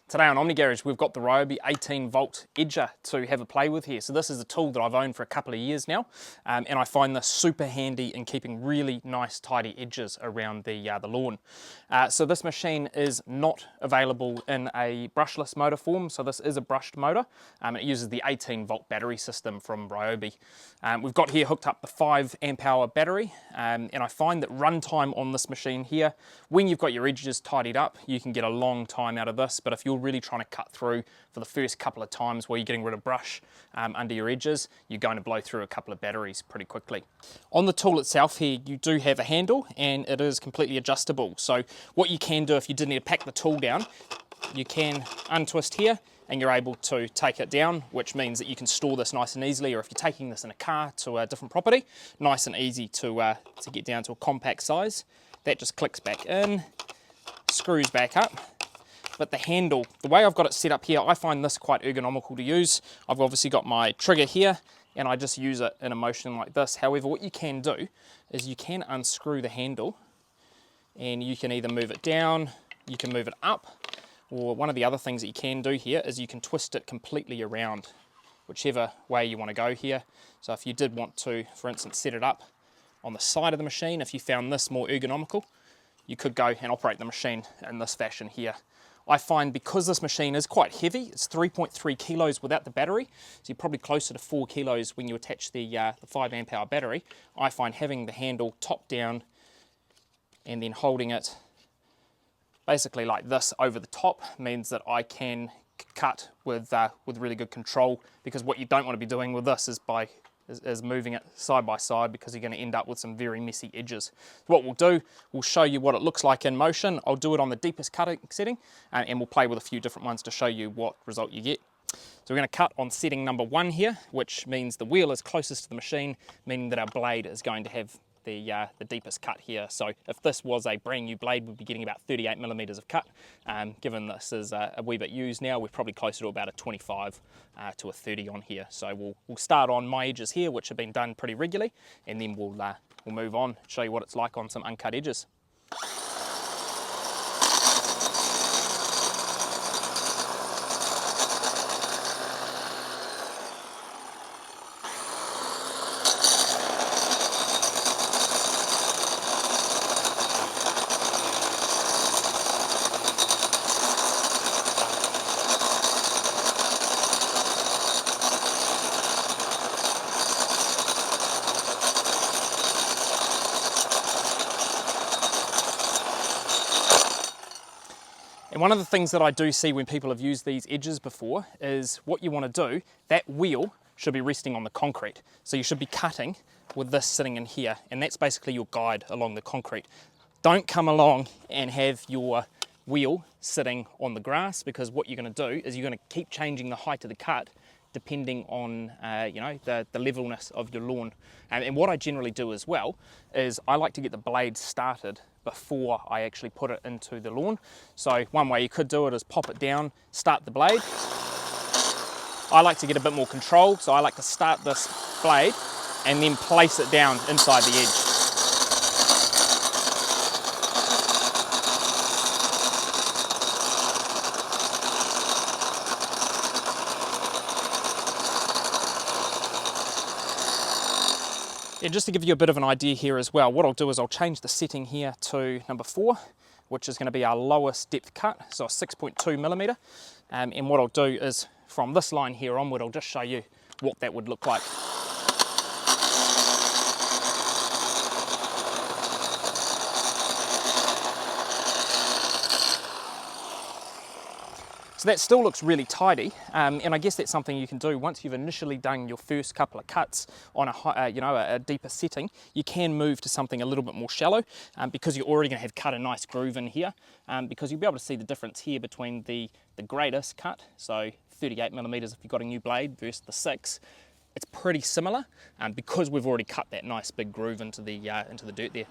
Today on Omni Garage, we've got the Ryobi 18V edger to have a play with here. So this is a tool that I've owned for a couple of years now, and I find this super handy in keeping really nice tidy edges around the lawn. So this machine is not available in a brushless motor form, so this is a brushed motor. It uses the 18V battery system from Ryobi. We've got here hooked up the 5 amp hour battery, and I find that runtime on this machine here, when you've got your edges tidied up, you can get a long time out of this, but if you're really trying to cut through for the first couple of times where you're getting rid of brush under your edges, you're going to blow through a couple of batteries pretty quickly. On the tool itself here, you do have a handle and it is completely adjustable. So what you can do if you did need to pack the tool down, you can untwist here and you're able to take it down, which means that you can store this nice and easily, or if you're taking this in a car to a different property, nice and easy to get down to a compact size. That just clicks back in, screws back up. But the handle, the way I've got it set up here, I find this quite ergonomical to use. I've obviously got my trigger here and I just use it in a motion like this. However, what you can do is you can unscrew the handle and you can either move it down, you can move it up, or one of the other things that you can do here is you can twist it completely around, whichever way you want to go here. So if you did want to, for instance, set it up on the side of the machine, if you found this more ergonomical, you could go and operate the machine in this fashion here. I find because this machine is quite heavy, it's 3.3 kilos without the battery, so you're probably closer to 4 kilos when you attach the 5 amp hour battery. I find having the handle top down and then holding it basically like this over the top means that I can cut with really good control, because what you don't want to be doing with this is moving it side by side, because you're going to end up with some very messy edges. So what we'll do, we'll show you what it looks like in motion. I'll do it on the deepest cutting setting and we'll play with a few different ones to show you what result you get. So we're going to cut on setting number 1 here, which means the wheel is closest to the machine, meaning that our blade is going to have the deepest cut here. So if this was a brand new blade, we'd be getting about 38 millimeters of cut. Given this is a wee bit used now, we're probably closer to about a 25 to a 30 on here. So we'll start on my edges here, which have been done pretty regularly, and then we'll move on, show you what it's like on some uncut edges. And one of the things that I do see when people have used these edges before is what you want to do, that wheel should be resting on the concrete. So you should be cutting with this sitting in here, and that's basically your guide along the concrete. Don't come along and have your wheel sitting on the grass, because what you're going to do is you're going to keep changing the height of the cut depending on the levelness of your lawn. And what I generally do as well is I like to get the blade started before I actually put it into the lawn. So one way you could do it is pop it down, start the blade. I like to get a bit more control, so I like to start this blade and then place it down inside the edge. Yeah, just to give you a bit of an idea here as well, what I'll do is I'll change the setting here to number 4, which is going to be our lowest depth cut, so a 6.2 millimeter. And what I'll do is from this line here onward, I'll just show you what that would look like. So that still looks really tidy, and I guess that's something you can do once you've initially done your first couple of cuts on a deeper setting. You can move to something a little bit more shallow, because you're already going to have cut a nice groove in here, because you'll be able to see the difference here between the greatest cut, so 38 millimeters if you've got a new blade, versus the 6. It's pretty similar, because we've already cut that nice big groove into the dirt there.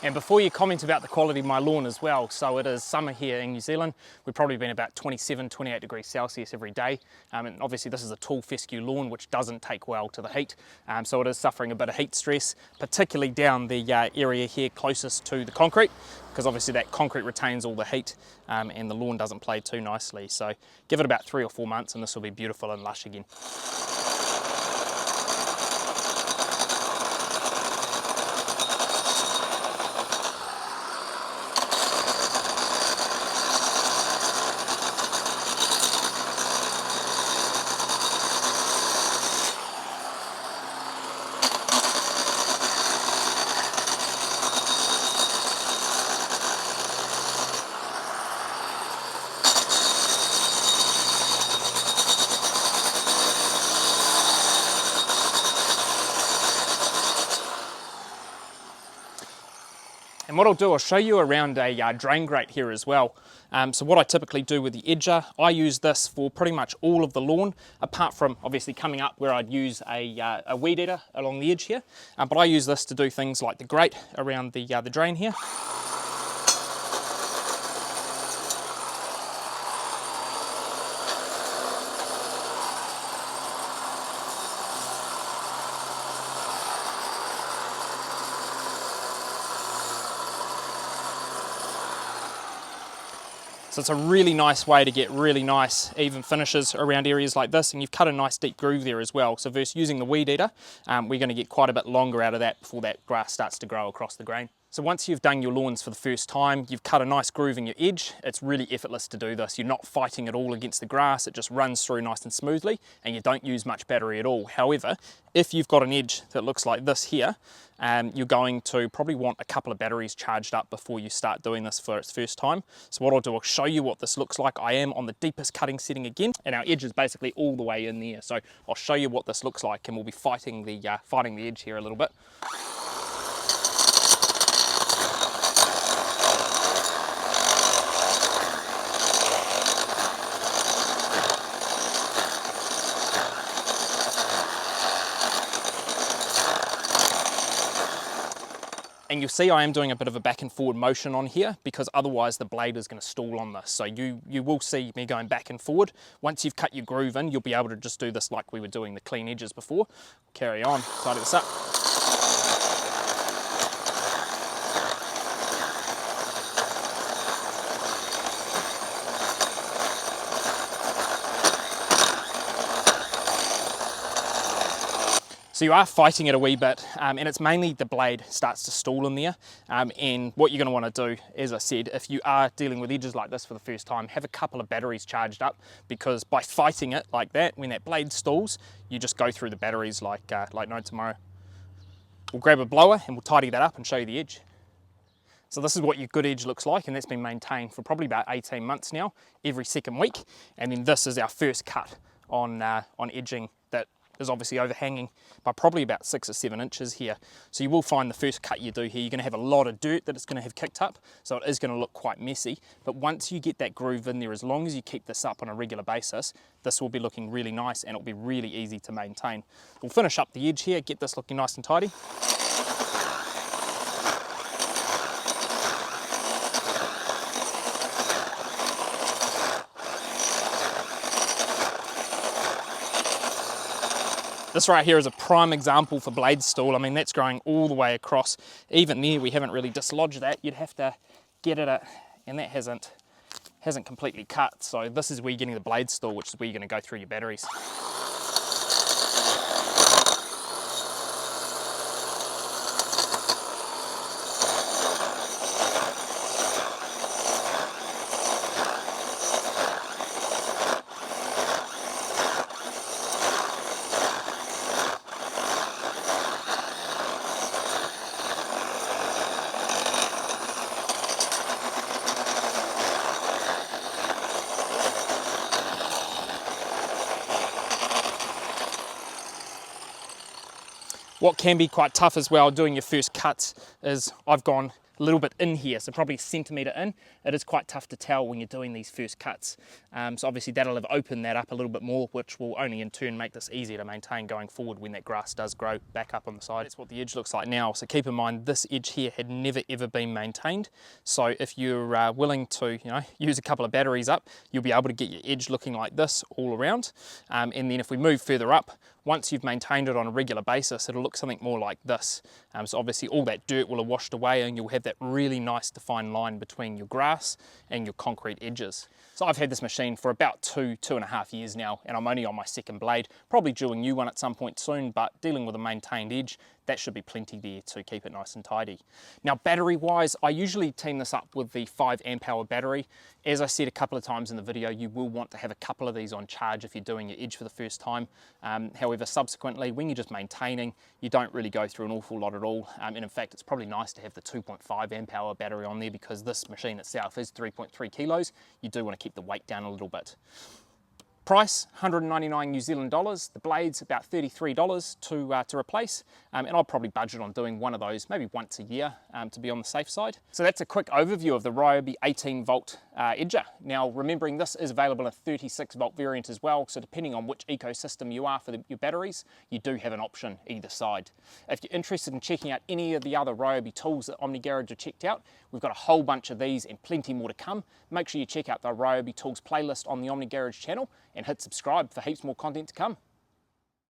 And before you comment about the quality of my lawn as well, so it is summer here in New Zealand. We've probably been about 27, 28 degrees Celsius every day. And obviously this is a tall fescue lawn which doesn't take well to the heat. So it is suffering a bit of heat stress, particularly down the area here closest to the concrete, because obviously that concrete retains all the heat and the lawn doesn't play too nicely. So give it about 3 or 4 months and this will be beautiful and lush again. And what I'll do, I'll show you around a drain grate here as well. So what I typically do with the edger, I use this for pretty much all of the lawn, apart from obviously coming up where I'd use a weed eater along the edge here. But I use this to do things like the grate around the drain here. So it's a really nice way to get really nice even finishes around areas like this, and you've cut a nice deep groove there as well. So versus using the weed eater, we're going to get quite a bit longer out of that before that grass starts to grow across the grain. So once you've done your lawns for the first time, you've cut a nice groove in your edge, it's really effortless to do this. You're not fighting it all against the grass, it just runs through nice and smoothly and you don't use much battery at all. However, if you've got an edge that looks like this here, you're going to probably want a couple of batteries charged up before you start doing this for its first time. So what I'll do, I'll show you what this looks like. I am on the deepest cutting setting again, and our edge is basically all the way in there. So I'll show you what this looks like, and we'll be fighting the edge here a little bit. And you'll see I am doing a bit of a back and forward motion on here because otherwise the blade is going to stall on this. So you will see me going back and forward. Once you've cut your groove in, you'll be able to just do this like we were doing the clean edges before. Carry on, tidy this up. So you are fighting it a wee bit, and it's mainly the blade starts to stall in there. And what you're going to want to do, as I said, if you are dealing with edges like this for the first time, have a couple of batteries charged up, because by fighting it like that, when that blade stalls, you just go through the batteries like no tomorrow. We'll grab a blower and we'll tidy that up and show you the edge. So this is what your good edge looks like, and that's been maintained for probably about 18 months now, every second week. And then this is our first cut on edging that is obviously overhanging by probably about 6 or 7 inches here. So you will find the first cut you do here, you're going to have a lot of dirt that it's going to have kicked up, so it is going to look quite messy. But once you get that groove in there, as long as you keep this up on a regular basis, this will be looking really nice and it'll be really easy to maintain. We'll finish up the edge here, get this looking nice and tidy. This right here is a prime example for blade stall. I mean, that's growing all the way across. Even there, we haven't really dislodged that. You'd have to get it at, and that hasn't completely cut. So this is where you're getting the blade stall, which is where you're going to go through your batteries. What can be quite tough as well doing your first cuts is I've gone a little bit in here, so probably a centimetre in. It is quite tough to tell when you're doing these first cuts. So obviously that'll have opened that up a little bit more, which will only in turn make this easier to maintain going forward when that grass does grow back up on the side. That's what the edge looks like now. So keep in mind, this edge here had never ever been maintained. So if you're willing to, use a couple of batteries up, you'll be able to get your edge looking like this all around. And then if we move further up, once you've maintained it on a regular basis, it'll look something more like this. So obviously all that dirt will have washed away and you'll have that really nice defined line between your grass and your concrete edges. So I've had this machine for about 2.5 years now, and I'm only on my second blade, probably due a new one at some point soon, but dealing with a maintained edge, that should be plenty there to keep it nice and tidy. Now battery wise, I usually team this up with the 5 amp hour battery. As I said a couple of times in the video, you will want to have a couple of these on charge if you're doing your edge for the first time. However, subsequently, when you're just maintaining, you don't really go through an awful lot at all. And in fact, it's probably nice to have the 2.5 amp hour battery on there, because this machine itself is 3.3 kilos. You do want to keep the weight down a little bit. Price, 199 New Zealand dollars. The blade's about $33 to replace, and I'll probably budget on doing one of those maybe once a year to be on the safe side. So that's a quick overview of the Ryobi 18 volt edger. Now remembering this is available in a 36 volt variant as well, so depending on which ecosystem you are for your batteries, you do have an option either side. If you're interested in checking out any of the other Ryobi tools that Omni Garage have checked out, we've got a whole bunch of these and plenty more to come. Make sure you check out the Ryobi tools playlist on the Omni Garage channel and hit subscribe for heaps more content to come.